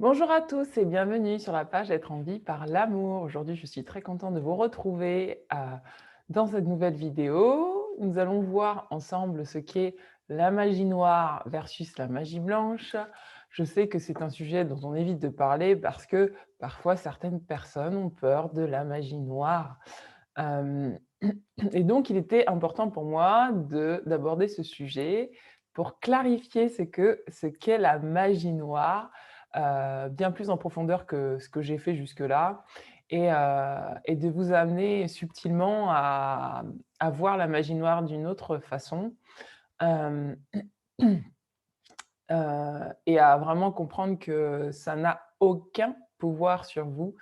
Bonjour à tous et bienvenue sur la page Être en vie par l'amour. Aujourd'hui, je suis très contente de vous retrouver dans cette nouvelle vidéo. Nous allons voir ensemble ce qu'est la magie noire versus la magie blanche. Je sais que c'est un sujet dont on évite de parler parce que parfois certaines personnes ont peur de la magie noire. Euh, et donc, il était important pour moi d'aborder ce sujet pour clarifier ce qu'est la magie noire, bien plus en profondeur que ce que j'ai fait jusque-là et de vous amener subtilement à voir la magie noire d'une autre façon, hem, et à vraiment comprendre que ça n'a aucun pouvoir sur vous,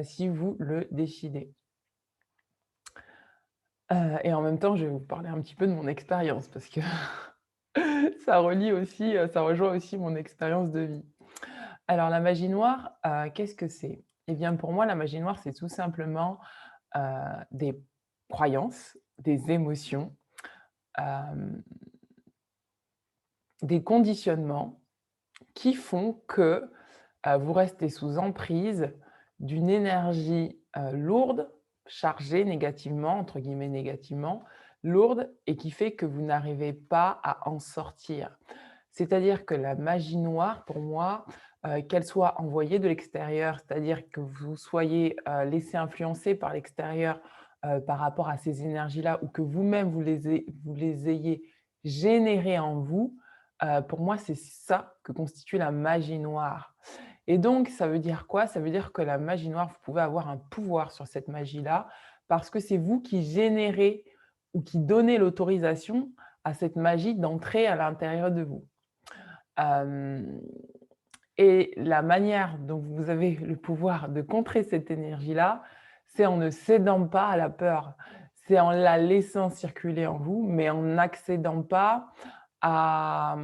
si vous le décidez. Et en même temps, je vais vous parler un petit peu de mon expérience parce que ça relie aussi, ça rejoint aussi mon expérience de vie. Alors la magie noire, qu'est-ce que c'est? Eh bien pour moi, la magie noire, c'est tout simplement, heu, des croyances, des émotions, hem, des conditionnements qui font que, vous restez sous emprise d'une énergie, lourde, chargée négativement, entre guillemets «négativement», lourde et qui fait que vous n'arrivez pas à en sortir. C'est-à-dire que la magie noire pour moi, qu'elle soit envoyée de l'extérieur, c'est-à-dire que vous soyez, laissé influencer par l'extérieur, par rapport à ces énergies-là ou que vous-même vous les ayez générées en vous, pour moi c'est ça que constitue la magie noire. Et donc ça veut dire quoi? Ça veut dire que la magie noire, vous pouvez avoir un pouvoir sur cette magie-là parce que c'est vous qui générez ou qui donnez l'autorisation à cette magie d'entrer à l'intérieur de vous. Hem et la manière dont vous avez le pouvoir de contrer cette énergie-là, c'est en ne cédant pas à la peur. C'est en la laissant circuler en vous, mais en n'accédant pas à,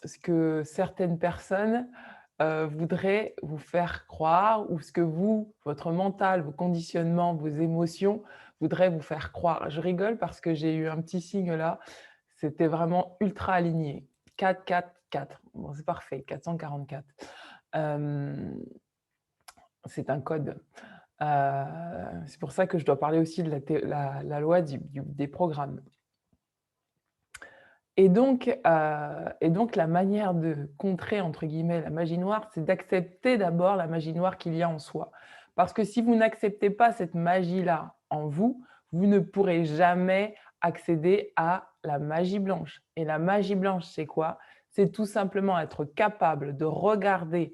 ce que certaines personnes, voudraient vous faire croire ou ce que vous, votre mental, vos conditionnements, vos émotions voudraient vous faire croire. Je rigole parce que j'ai eu un petit signe là, c'était vraiment ultra aligné. 4, 4, 4. Bon, c'est parfait, 444. Hem, c'est un code. C'est pour ça que je dois parler aussi de la loi des programmes. Et donc la manière de «contrer» entre guillemets la magie noire, c'est d'accepter d'abord la magie noire qu'il y a en soi. Parce que si vous n'acceptez pas cette magie-là en vous, vous ne pourrez jamais accéder à la magie blanche. Et la magie blanche, c'est quoi? C'est tout simplement être capable de regarder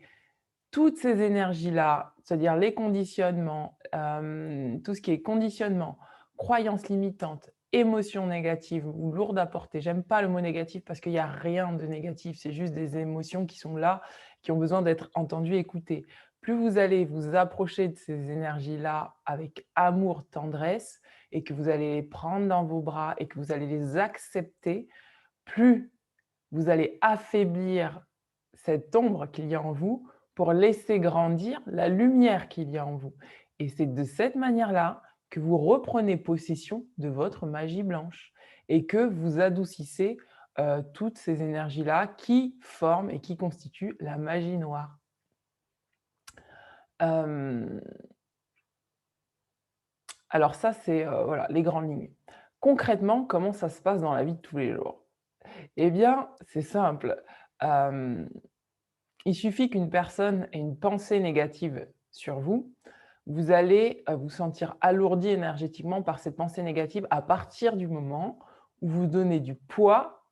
toutes ces énergies-là, c'est-à-dire les conditionnements, tout ce qui est conditionnement, croyances limitantes, émotions négatives ou lourdes à porter. J'aime pas le mot négatif parce qu'il y a rien de négatif, c'est juste des émotions qui sont là, qui ont besoin d'être entendues, écoutées. Plus vous allez vous approcher de ces énergies-là avec amour, tendresse et que vous allez les prendre dans vos bras et que vous allez les accepter, plus vous allez affaiblir cette ombre qu'il y a en vous pour laisser grandir la lumière qu'il y a en vous. Et c'est de cette manière-là que vous reprenez possession de votre magie blanche et que vous adoucissez, toutes ces énergies-là qui forment et qui constituent la magie noire. Hem, alors ça, c'est, voilà, les grandes lignes. Concrètement, comment ça se passe dans la vie de tous les jours? Eh bien, c'est simple, hem il suffit qu'une personne ait une pensée négative sur vous, vous allez, vous sentir alourdi énergétiquement par cette pensée négative à partir du moment où vous donnez du poids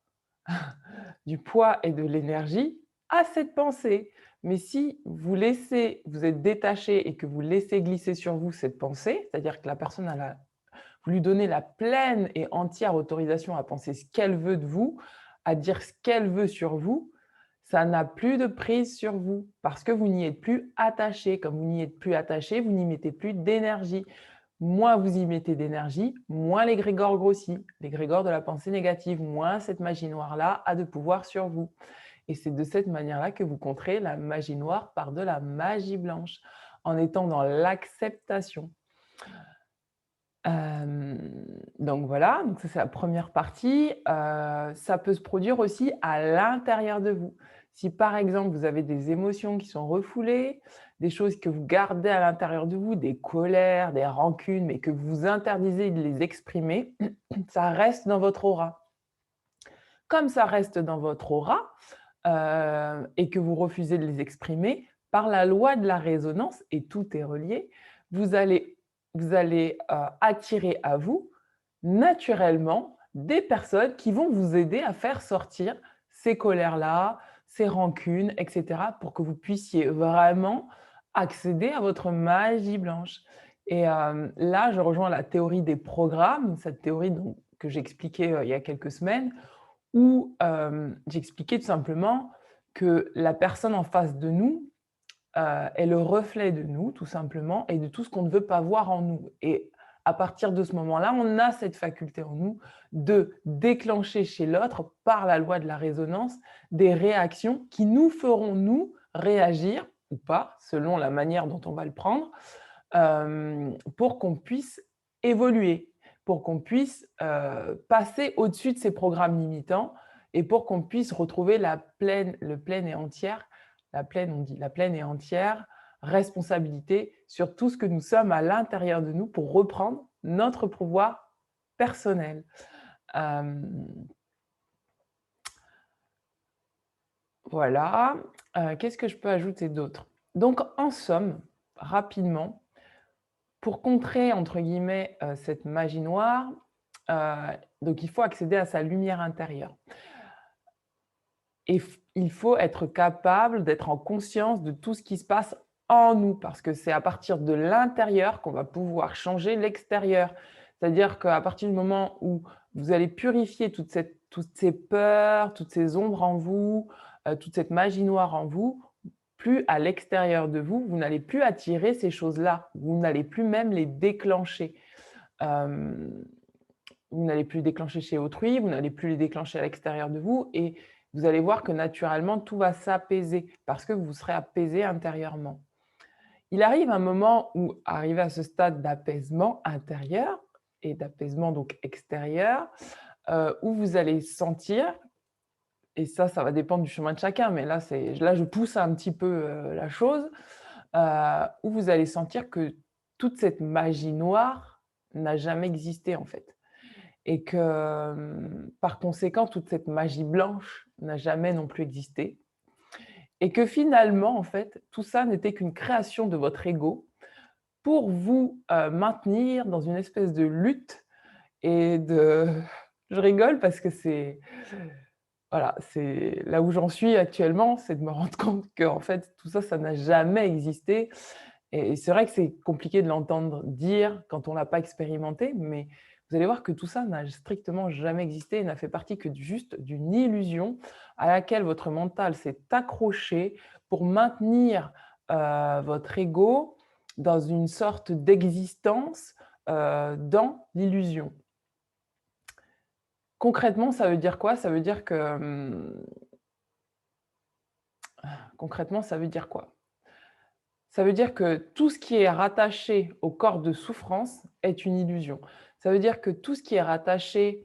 et de l'énergie à cette pensée. Mais si vous êtes détaché et que vous laissez glisser sur vous cette pensée, c'est-à-dire que la personne vous lui donnez la pleine et entière autorisation à penser ce qu'elle veut de vous, à dire ce qu'elle veut sur vous, ça n'a plus de prise sur vous parce que vous n'y êtes plus attaché. Comme vous n'y êtes plus attaché, vous n'y mettez plus d'énergie. Moins vous y mettez d'énergie, moins l'égrégore grossit. L'égrégore de la pensée négative, moins cette magie noire-là a de pouvoir sur vous. Et c'est de cette manière-là que vous contrez la magie noire par de la magie blanche, en étant dans l'acceptation. Donc voilà, donc ça c'est la première partie. Ça peut se produire aussi à l'intérieur de vous. Si par exemple, vous avez des émotions qui sont refoulées, des choses que vous gardez à l'intérieur de vous, des colères, des rancunes, mais que vous interdisez de les exprimer, ça reste dans votre aura. Comme ça reste dans votre aura, et que vous refusez de les exprimer, par la loi de la résonance, et tout est relié, vous allez attirer à vous, naturellement, des personnes qui vont vous aider à faire sortir ces colères-là, ces rancunes, et cetera, pour que vous puissiez vraiment accéder à votre magie blanche. Et là, je rejoins la théorie des programmes, cette théorie donc que j'expliquais, il y a quelques semaines, où j'expliquais tout simplement que la personne en face de nous, est le reflet de nous, tout simplement, et de tout ce qu'on ne veut pas voir en nous. Et à partir de ce moment-là, on a cette faculté en nous de déclencher chez l'autre, par la loi de la résonance, des réactions qui nous feront, nous, réagir ou pas, selon la manière dont on va le prendre, pour qu'on puisse évoluer, pour qu'on puisse, passer au-dessus de ces programmes limitants et pour qu'on puisse retrouver le pleine et entière la pleine on dit la pleine et entière responsabilité sur tout ce que nous sommes à l'intérieur de nous pour reprendre notre pouvoir personnel. Hem, voilà, qu'est-ce que je peux ajouter d'autre? Donc en somme, rapidement, pour «contrer» entre guillemets, cette magie noire, donc il faut accéder à sa lumière intérieure et il faut être capable d'être en conscience de tout ce qui se passe en nous, parce que c'est à partir de l'intérieur qu'on va pouvoir changer l'extérieur. C'est-à-dire qu'à partir du moment où vous allez purifier toutes ces peurs, toutes ces ombres en vous, toute cette magie noire en vous, plus à l'extérieur de vous, vous n'allez plus attirer ces choses-là. Vous n'allez plus même les déclencher. Hem, vous n'allez plus les déclencher chez autrui, vous n'allez plus les déclencher à l'extérieur de vous et vous allez voir que naturellement tout va s'apaiser parce que vous serez apaisé intérieurement. Il arrive un moment où, arrivé à ce stade d'apaisement intérieur et d'apaisement donc extérieur, où vous allez sentir, et ça va dépendre du chemin de chacun, mais là je pousse un petit peu, la chose, où vous allez sentir que toute cette magie noire n'a jamais existé en fait et que, par conséquent, toute cette magie blanche n'a jamais non plus existé et que finalement, en fait, tout ça n'était qu'une création de votre ego pour vous, maintenir dans une espèce de lutte et de je rigole parce que c'est voilà, c'est là où j'en suis actuellement, c'est de me rendre compte qu'en fait, tout ça, ça n'a jamais existé et c'est vrai que c'est compliqué de l'entendre dire quand on l'a pas expérimenté, mais vous allez voir que tout ça n'a strictement jamais existé et n'a fait partie que juste d'une illusion à laquelle votre mental s'est accroché pour maintenir, votre ego dans une sorte d'existence, dans l'illusion. Concrètement, ça veut dire quoi? Ça veut dire que, concrètement, ça veut dire quoi? Ça veut dire que tout ce qui est rattaché au corps de souffrance est une illusion. Ça veut dire que tout ce qui est rattaché,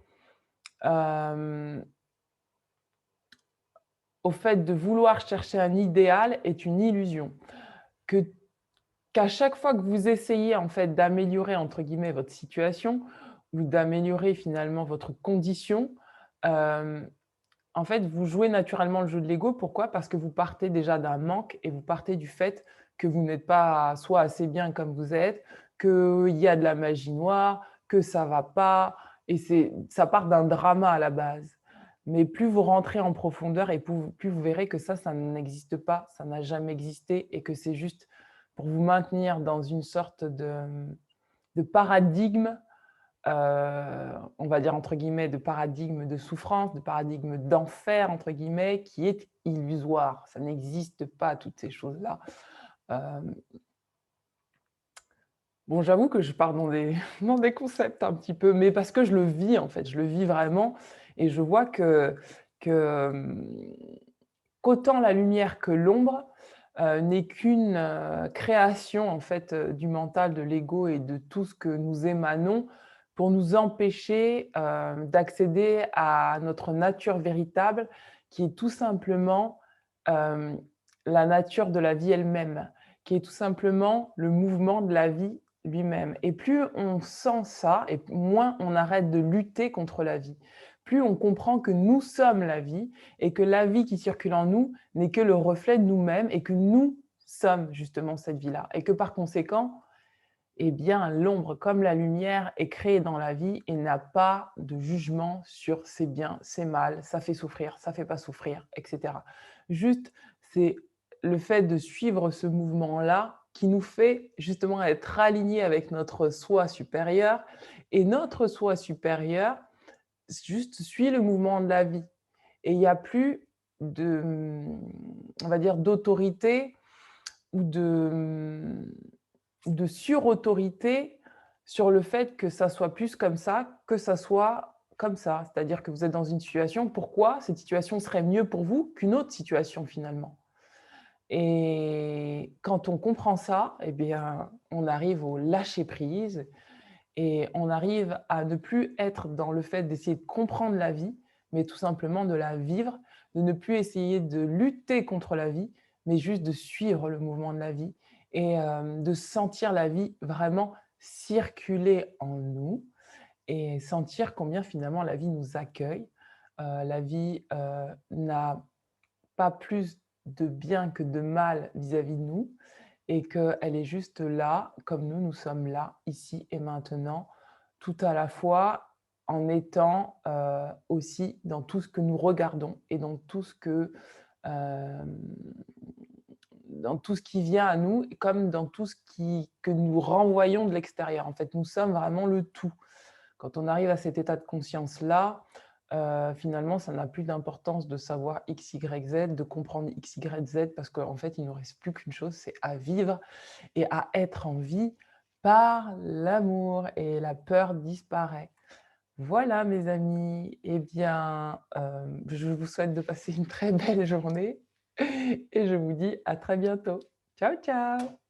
hem, au fait de vouloir chercher un idéal est une illusion. Que qu'à chaque fois que vous essayez en fait «d'améliorer» entre guillemets votre situation ou d'améliorer finalement votre condition, hem, en fait, vous jouez naturellement le jeu de l'ego. Pourquoi? Parce que vous partez déjà d'un manque et vous partez du fait que vous n'êtes pas soit assez bien comme vous êtes, qu'il y a de la magie noire, que ça va pas et ça part d'un drama à la base. Mais plus vous rentrez en profondeur et plus vous verrez que ça n'existe pas, ça n'a jamais existé et que c'est juste pour vous maintenir dans une sorte de paradigme, on va dire entre guillemets «de paradigme de souffrance», de paradigme «d'enfer» entre guillemets, qui est illusoire. Ça n'existe pas toutes ces choses-là. Hem, bon, j'avoue que je pars dans des dans des concepts un petit peu, mais parce que je le vis en fait, je le vis vraiment et je vois que, qu'autant la lumière que l'ombre, n'est qu'une, création en fait, du mental, de l'ego et de tout ce que nous émanons pour nous empêcher, d'accéder à notre nature véritable qui est tout simplement, hem, la nature de la vie elle-même, qui est tout simplement le mouvement de la vie lui-même. Et plus on sent ça et moins on arrête de lutter contre la vie. Plus on comprend que nous sommes la vie et que la vie qui circule en nous n'est que le reflet de nous-mêmes et que nous sommes justement cette vie-là et que par conséquent, eh bien, l'ombre comme la lumière est créée dans la vie et n'a pas de jugement sur c'est bien, c'est mal, ça fait souffrir, ça fait pas souffrir, et cetera. Juste, c'est le fait de suivre ce mouvement-là qui nous fait justement être alignés avec notre soi supérieur et notre soi supérieur juste suit le mouvement de la vie et il y a plus de, on va dire d'autorité ou de surautorité sur le fait que ça soit plus comme ça, que ça soit comme ça. C'est-à-dire que vous êtes dans une situation, pourquoi cette situation serait mieux pour vous qu'une autre situation finalement? Et quand on comprend ça, eh bien, on arrive au lâcher prise et on arrive à ne plus être dans le fait d'essayer de comprendre la vie, mais tout simplement de la vivre, de ne plus essayer de lutter contre la vie, mais juste de suivre le mouvement de la vie et de sentir la vie vraiment circuler en nous et sentir combien finalement la vie nous accueille. La vie, n'a pas plus de bien que de mal vis-à-vis de nous et qu'elle est juste là, comme nous, nous sommes là, ici et maintenant, tout à la fois en étant aussi dans tout ce que nous regardons et dans tout ce que, hem, dans tout ce qui vient à nous, comme dans tout ce que nous renvoyons de l'extérieur. En fait, nous sommes vraiment le tout. Quand on arrive à cet état de conscience-là, finalement, ça n'a plus d'importance de savoir X, Y, Z, de comprendre X, Y, Z, parce qu'en fait, il ne nous reste plus qu'une chose, c'est à vivre et à être en vie par l'amour et la peur disparaît. Voilà mes amis, eh bien, je vous souhaite de passer une très belle journée et je vous dis à très bientôt. Ciao, ciao!